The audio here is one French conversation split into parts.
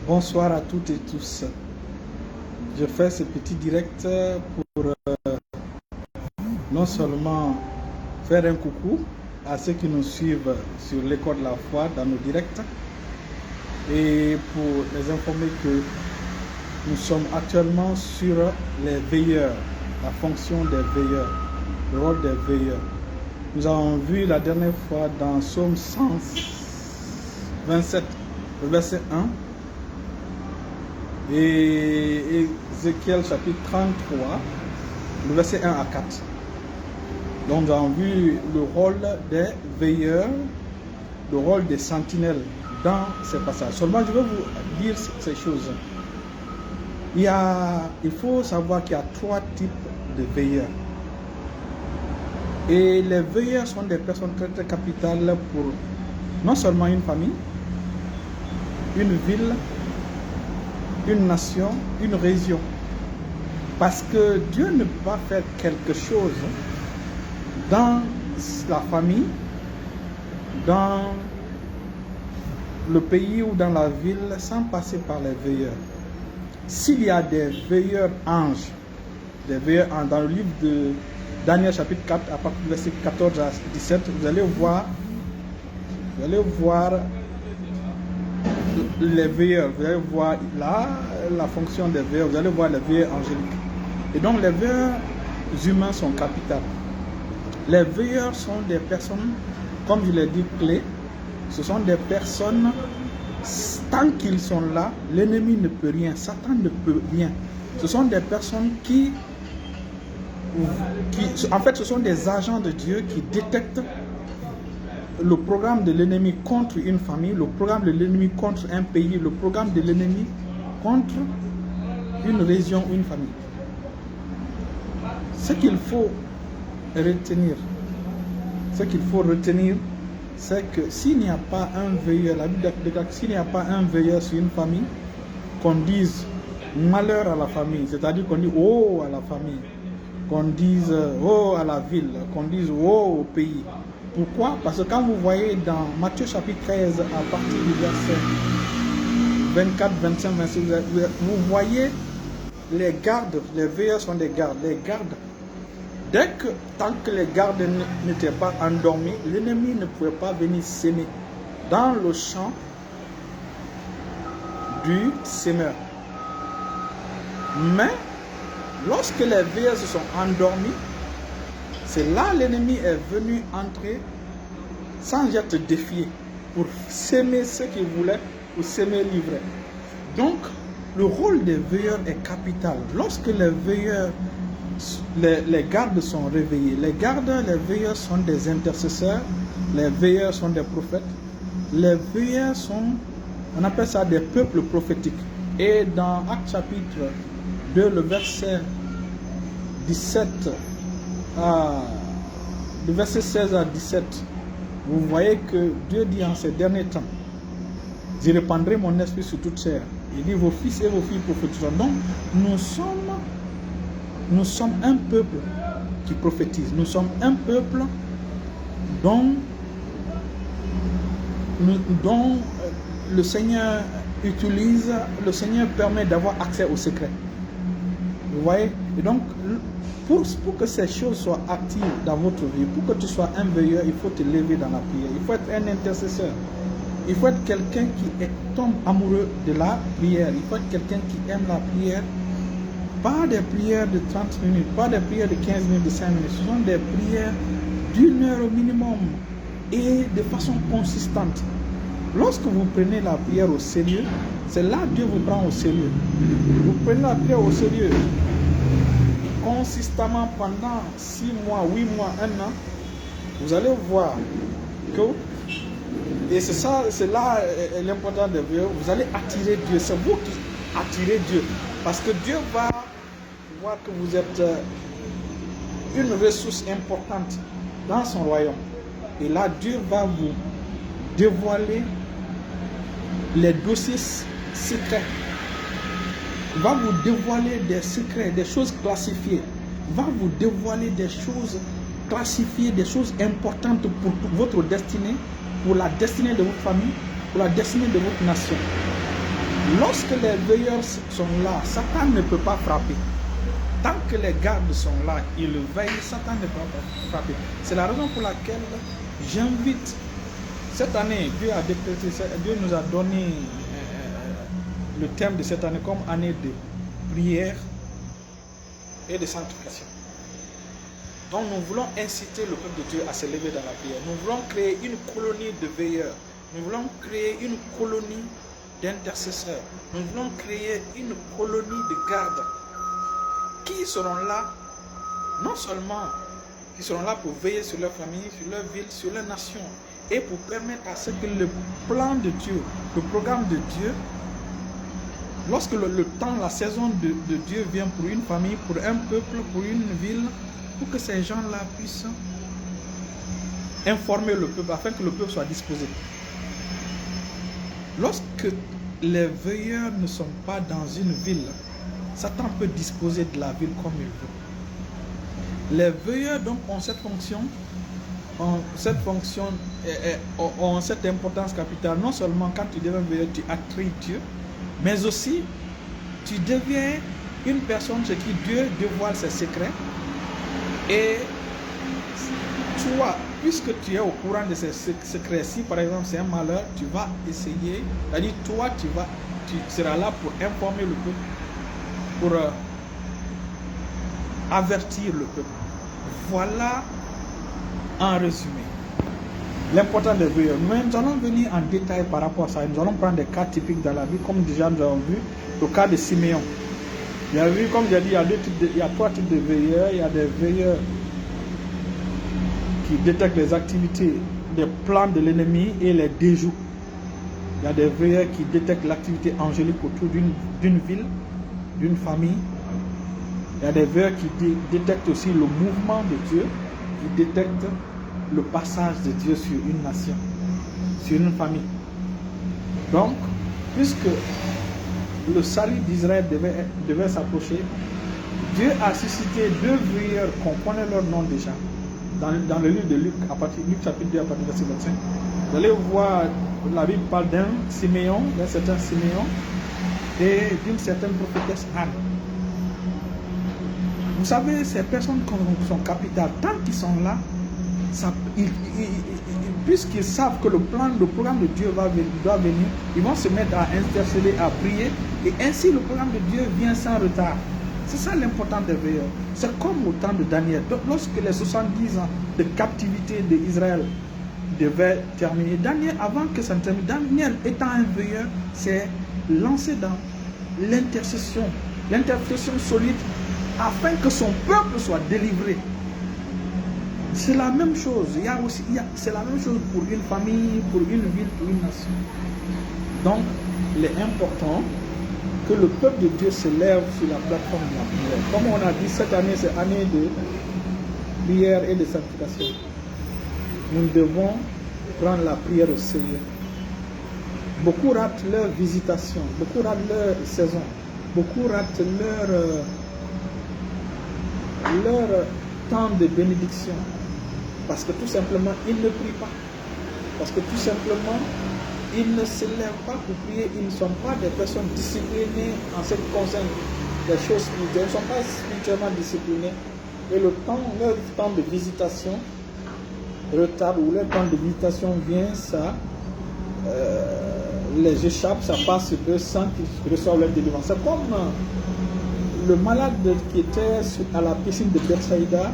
Bonsoir à toutes et tous. Je fais ce petit direct pour non seulement faire un coucou à ceux qui nous suivent sur l'école de la foi dans nos directs et pour les informer que nous sommes actuellement sur les veilleurs, la fonction des veilleurs, le rôle des veilleurs. Nous avons vu la dernière fois dans Psaume 127, le verset 1, et Ézéchiel chapitre 33, le verset 1 à 4. Donc nous avons vu le rôle des veilleurs, le rôle des sentinelles dans ces passages. Seulement je vais vous dire ces choses. Il faut savoir qu'il y a 3 types de veilleurs. Et les veilleurs sont des personnes très très capitales pour non seulement une famille, une ville, une nation, une région. Parce que Dieu ne peut pas faire quelque chose dans la famille, dans le pays ou dans la ville sans passer par les veilleurs. S'il y a des veilleurs anges, dans le livre de Daniel chapitre 4, à partir du verset 14 à 17, vous allez voir les veilleurs, vous allez voir là la fonction des veilleurs, vous allez voir les veilleurs angéliques. Et donc les veilleurs humains sont capitales. Les veilleurs sont des personnes, comme je l'ai dit, clés. Ce sont des personnes, tant qu'ils sont là, l'ennemi ne peut rien, Satan ne peut rien. Ce sont des personnes en fait, ce sont des agents de Dieu qui détectent le programme de l'ennemi contre une famille, le programme de l'ennemi contre un pays, le programme de l'ennemi contre une région, une famille. Ce qu'il faut retenir, c'est que s'il n'y a pas un veilleur, la Bible déclare que s'il n'y a pas un veilleur sur une famille, qu'on dise malheur à la famille, c'est-à-dire qu'on dit oh à la famille, qu'on dise oh à la ville, qu'on dise oh au pays. Pourquoi? Parce que quand vous voyez dans Matthieu chapitre 13, à partir du verset 24, 25, 26, vous voyez les gardes, les veilleurs sont des gardes. Les gardes, tant que les gardes n'étaient pas endormis, l'ennemi ne pouvait pas venir s'aimer dans le champ du semeur. Mais lorsque les veilleurs se sont endormis, c'est là l'ennemi est venu entrer sans être défié pour s'aimer ce qu'il voulait, pour s'aimer livrer. Donc, le rôle des veilleurs est capital. Lorsque les veilleurs, les gardes sont réveillés, les veilleurs sont des intercesseurs, les veilleurs sont des prophètes, les veilleurs sont, on appelle ça des peuples prophétiques. Et dans Actes chapitre 2, le verset 17 le verset 16 à 17, vous voyez que Dieu dit en ces derniers temps, je répandrai mon esprit sur toute chair. Il dit vos fils et vos filles prophétiseront. Donc nous sommes un peuple qui prophétise. Nous sommes un peuple dont le Seigneur utilise, le Seigneur permet d'avoir accès au secret. Vous voyez? Et donc, pour que ces choses soient actives dans votre vie, pour que tu sois un veilleur, il faut te lever dans la prière. Il faut être un intercesseur. Il faut être quelqu'un qui tombe amoureux de la prière. Il faut être quelqu'un qui aime la prière. Pas des prières de 30 minutes, pas des prières de 15 minutes, de 5 minutes. Ce sont des prières d'1 heure au minimum et de façon consistante. Lorsque vous prenez la prière au sérieux, c'est là que Dieu vous prend au sérieux. Vous prenez la prière au sérieux consistamment pendant 6 mois, 8 mois, 1 an, vous allez voir que, et c'est là l'important de Dieu, vous allez attirer Dieu. C'est vous qui attirez Dieu. Parce que Dieu va voir que vous êtes une ressource importante dans son royaume. Et là, Dieu va vous dévoiler les dossiers secrets. Il va vous dévoiler des secrets, des choses classifiées. Il va vous dévoiler des choses classifiées, des choses importantes pour votre destinée, pour la destinée de votre famille, pour la destinée de votre nation. Lorsque les veilleurs sont là, Satan ne peut pas frapper. Tant que les gardes sont là, ils veillent, Satan ne peut pas frapper. C'est la raison pour laquelle j'invite, cette année, Dieu nous a donné le thème de cette année comme année de prière et de sanctification. Donc nous voulons inciter le peuple de Dieu à se lever dans la prière. Nous voulons créer une colonie de veilleurs. Nous voulons créer une colonie d'intercesseurs. Nous voulons créer une colonie de gardes qui seront là, non seulement qui seront là pour veiller sur leur famille, sur leur ville, sur leur nation, et pour permettre à ce que le plan de Dieu, le programme de Dieu, lorsque le temps, la saison de Dieu vient pour une famille, pour un peuple, pour une ville, pour que ces gens-là puissent informer le peuple, afin que le peuple soit disposé. Lorsque les veilleurs ne sont pas dans une ville, Satan peut disposer de la ville comme il veut. Les veilleurs donc ont cette fonction, ont cette importance capitale. Non seulement quand tu deviens veilleur, tu attires Dieu, mais aussi tu deviens une personne chez qui Dieu dévoile ses secrets. Et toi, puisque tu es au courant de ces secrets, si par exemple c'est un malheur, tu vas essayer, c'est-à-dire toi tu seras là pour informer le peuple, pour avertir le peuple. Voilà en résumé l'importance des veilleurs. Mais nous allons venir en détail par rapport à ça. Nous allons prendre des cas typiques dans la vie, comme déjà nous avons vu le cas de Siméon. Vous avez vu, comme j'ai dit, il y a trois types de veilleurs. Il y a des veilleurs qui détectent les activités, les plans de l'ennemi et les déjouent. Il y a des veilleurs qui détectent l'activité angélique autour d'une ville, d'une famille. Il y a des veilleurs qui détectent aussi le mouvement de Dieu, qui détectent le passage de Dieu sur une nation, sur une famille. Donc, puisque le salut d'Israël devait s'approcher, Dieu a suscité deux veilleurs qu'on connaît leur nom déjà. Dans le livre de Luc, Luc chapitre 2, à partir de verset 25, vous allez voir, la Bible parle d'un Siméon, d'un certain Siméon, et d'une certaine prophétesse Anne. Vous savez, ces personnes sont capitales. Tant qu'ils sont là, puisqu'ils savent que le programme de Dieu doit venir, ils vont se mettre à intercéder, à prier, et ainsi le programme de Dieu vient sans retard. C'est ça l'importance des veilleurs. C'est comme au temps de Daniel. Donc, lorsque les 70 ans de captivité d'Israël devaient terminer, Daniel, avant que ça ne termine, Daniel étant un veilleur, s'est lancé dans l'intercession solide, afin que son peuple soit délivré. C'est la même chose. C'est la même chose pour une famille, pour une ville, pour une nation. Donc, il est important que le peuple de Dieu se lève sur la plateforme de la prière. Comme on a dit, cette année, c'est année de prière et de sanctification. Nous devons prendre la prière au sérieux. Beaucoup ratent leur visitation, beaucoup ratent leur saison, beaucoup ratent leur temps de bénédiction. Parce que tout simplement, ils ne prient pas. Parce que tout simplement, ils ne se lèvent pas pour prier. Ils ne sont pas des personnes disciplinées en ce qui concerne les choses spirituelles. Ils ne sont pas spirituellement disciplinés. Et leur temps de visitation retarde, ou leur temps de visitation vient, ça les échappe, ça passe sur eux sans qu'ils reçoivent leur délivrance. C'est comme le malade qui était à la piscine de Bethsaïda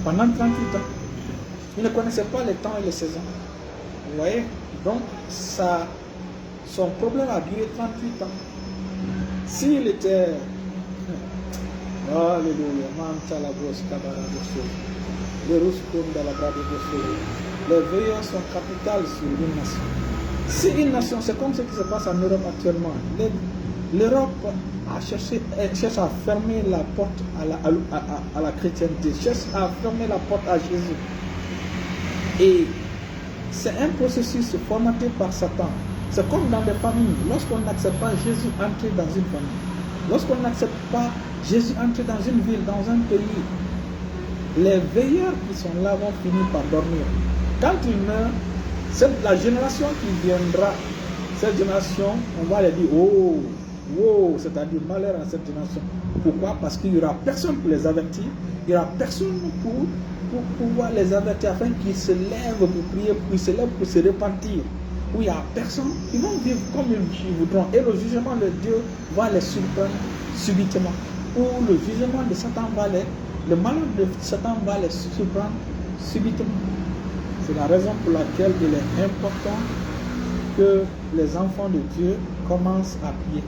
pendant 38 ans. Il ne connaissait pas les temps et les saisons. Vous voyez? Donc, son problème a duré 38 ans. S'il était... Alléluia. Les veilleurs sont capitales sur une nation. Si une nation, c'est comme ce qui se passe en Europe actuellement. L'Europe cherche à fermer la porte à la chrétienté, cherche à fermer la porte à Jésus. Et c'est un processus formaté par Satan. C'est comme dans des familles. Lorsqu'on n'accepte pas Jésus entrer dans une famille, lorsqu'on n'accepte pas Jésus entrer dans une ville, dans un pays, les veilleurs qui sont là vont finir par dormir. Quand ils meurent, la génération qui viendra, Cette génération, on va les dire, oh, oh, c'est-à-dire malheur à cette génération. Pourquoi? Parce qu'il n'y aura personne pour les avertir, il n'y aura personne pour pouvoir les avertir afin qu'ils se lèvent pour prier, qu'ils se lèvent pour se repentir. Où il n'y a personne, ils vont vivre comme ils voudront. Et le jugement de Dieu va les surprendre subitement. Ou le jugement de Satan le malheur de Satan va les surprendre subitement. C'est la raison pour laquelle il est important que les enfants de Dieu commencent à prier.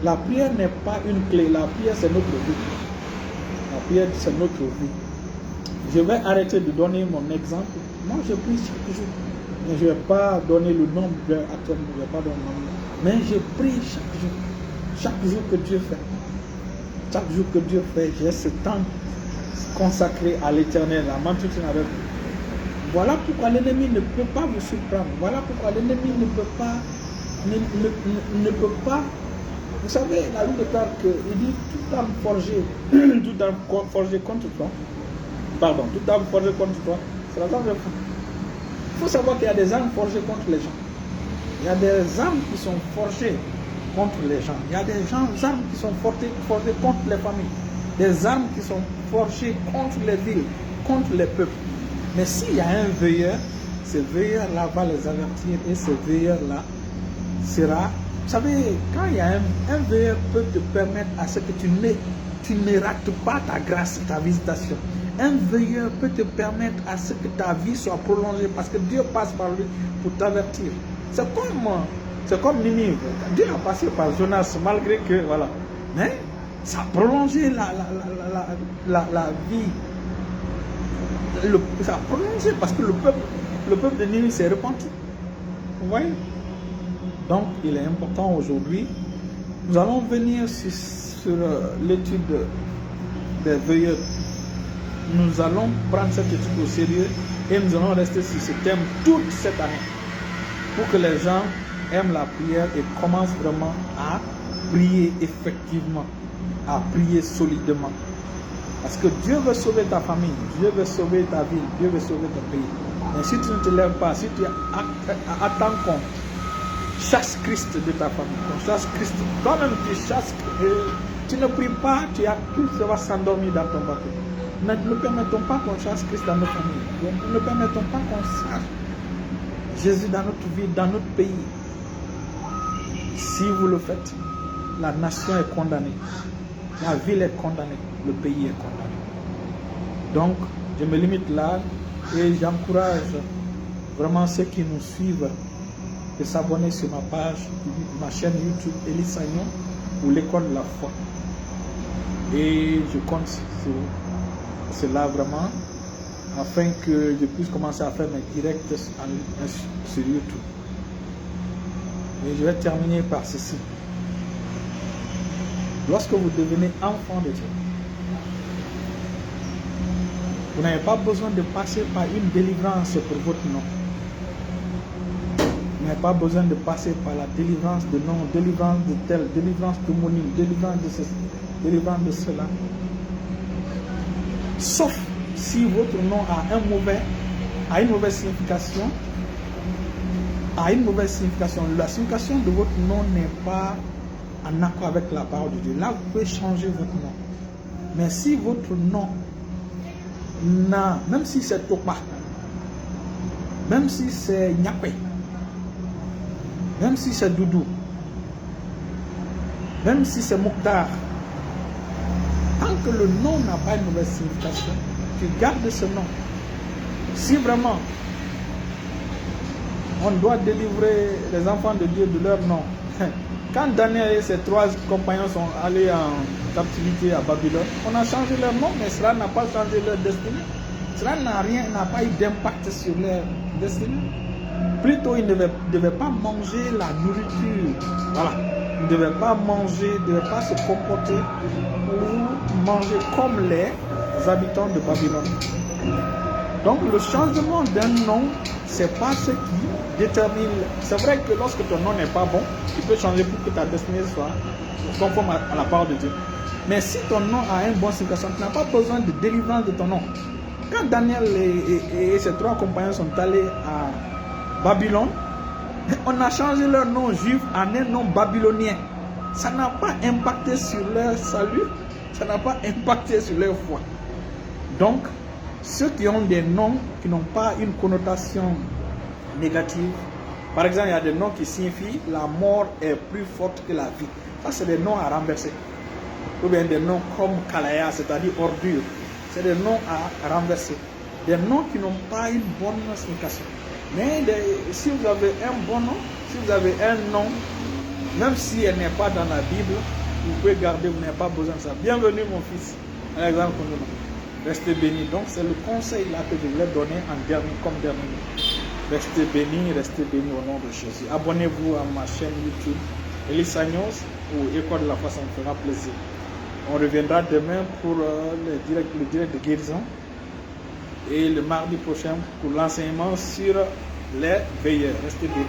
La prière n'est pas une clé, la prière c'est notre vie. La prière c'est notre vie. Je vais arrêter de donner mon exemple. Moi je prie chaque jour. Mais je ne vais pas donner le nombre d'heures actuellement, je ne vais pas donner le nombre. Mais je prie chaque jour. Chaque jour que Dieu fait. Chaque jour que Dieu fait, j'ai ce temps consacré à l'éternel, à m'entretenir avec vous. Voilà pourquoi l'ennemi ne peut pas vous surprendre. Voilà pourquoi l'ennemi ne peut pas. Ne peut pas. Vous savez, la Bible déclare qu'il dit toute âme forgée, toute âme forgée contre toi. Pardon, toute âme forgée contre toi. C'est la âme de fou. Il faut savoir qu'il y a des armes forgées contre les gens. Il y a des armes qui sont forgées contre les gens. Il y a des armes qui sont forgées contre les familles. Des armes qui sont forgées contre les villes, contre les peuples. Mais s'il y a un veilleur, ce veilleur-là va les avertir et ce veilleur-là sera... Vous savez, quand il y a un veilleur peut te permettre à ce que tu ne rates pas ta grâce, ta visitation. Un veilleur peut te permettre à ce que ta vie soit prolongée parce que Dieu passe par lui pour t'avertir. C'est comme Ninive. Dieu a passé par Jonas malgré que, voilà. Mais ça a prolongé la vie. Ça a prolongé parce que le peuple de Ninive s'est repenti. Vous voyez? Donc, il est important aujourd'hui. Nous allons venir sur l'étude des veilleurs. Nous allons prendre cette étude au sérieux et nous allons rester sur ce thème toute cette année pour que les gens aiment la prière et commencent vraiment à prier effectivement, à prier solidement. Parce que Dieu veut sauver ta famille, Dieu veut sauver ta ville, Dieu veut sauver ton pays. Mais si tu ne te lèves pas, si tu attends qu'on chasse Christ de ta famille, qu'on chasse Christ, toi-même tu chasses, tu ne pries pas, tu vas s'endormir dans ton bateau. Ne permettons pas qu'on chasse Christ dans notre famille. Ne permettons pas qu'on chasse Jésus dans notre vie, dans notre pays. Si vous le faites, la nation est condamnée. La ville est condamnée. Le pays est condamné. Donc, je me limite là et j'encourage vraiment ceux qui nous suivent de s'abonner sur ma page, ma chaîne YouTube Élie Sagnon ou l'école de la foi. Et je compte sur cela vraiment afin que je puisse commencer à faire mes directs sur YouTube. Et je vais terminer par ceci. Lorsque vous devenez enfant de Dieu, vous n'avez pas besoin de passer par une délivrance pour votre nom. Vous n'avez pas besoin de passer par la délivrance de nom, délivrance de tel, délivrance de monime, délivrance de ceci, délivrance de cela. Sauf si votre nom a une mauvaise signification. La signification de votre nom n'est pas en accord avec la parole de Dieu. Là, vous pouvez changer votre nom. Mais si votre nom n'a, même si c'est Topa, même si c'est Nyakwe, même si c'est Doudou, même si c'est Mouktar, tant que le nom n'a pas une mauvaise signification, tu gardes ce nom. Si vraiment on doit délivrer les enfants de Dieu de leur nom, quand Daniel et ses 3 compagnons sont allés en captivité à Babylone, on a changé leur nom, mais cela n'a pas changé leur destinée. Cela n'a pas eu d'impact sur leur destinée. Plutôt, ils ne devaient pas manger la nourriture. Voilà. Ils ne devaient pas manger, ils ne devaient pas se comporter ou manger comme les habitants de Babylone. Donc, le changement d'un nom, ce n'est pas ce qui détermine. C'est vrai que lorsque ton nom n'est pas bon, tu peux changer pour que ta destinée soit conforme à la parole de Dieu. Mais si ton nom a un bon signification, tu n'as pas besoin de délivrance de ton nom. Quand Daniel et ses 3 compagnons sont allés à Babylone, On a changé leur nom juif en un nom babylonien. Ça n'a pas impacté sur leur salut, ça n'a pas impacté sur leur foi. Donc, ceux qui ont des noms qui n'ont pas une connotation négative, par exemple, il y a des noms qui signifient la mort est plus forte que la vie. Ça, c'est des noms à renverser. Ou bien des noms comme Kalaya, c'est-à-dire ordure. C'est des noms à renverser. Des noms qui n'ont pas une bonne signification. Mais si vous avez un bon nom, si vous avez un nom, même si elle n'est pas dans la Bible, vous pouvez garder, vous n'avez pas besoin de ça. Bienvenue mon fils. Un exemple comme nom. Restez bénis. Donc c'est le conseil là que je voulais donner en dernier, comme dernier. Restez bénis au nom de Jésus. Abonnez-vous à ma chaîne YouTube, Elisagnos ou École de la foi, ça me fera plaisir. On reviendra demain pour le direct de guérison et le mardi prochain pour l'enseignement sur les veilleurs. Restez bénis.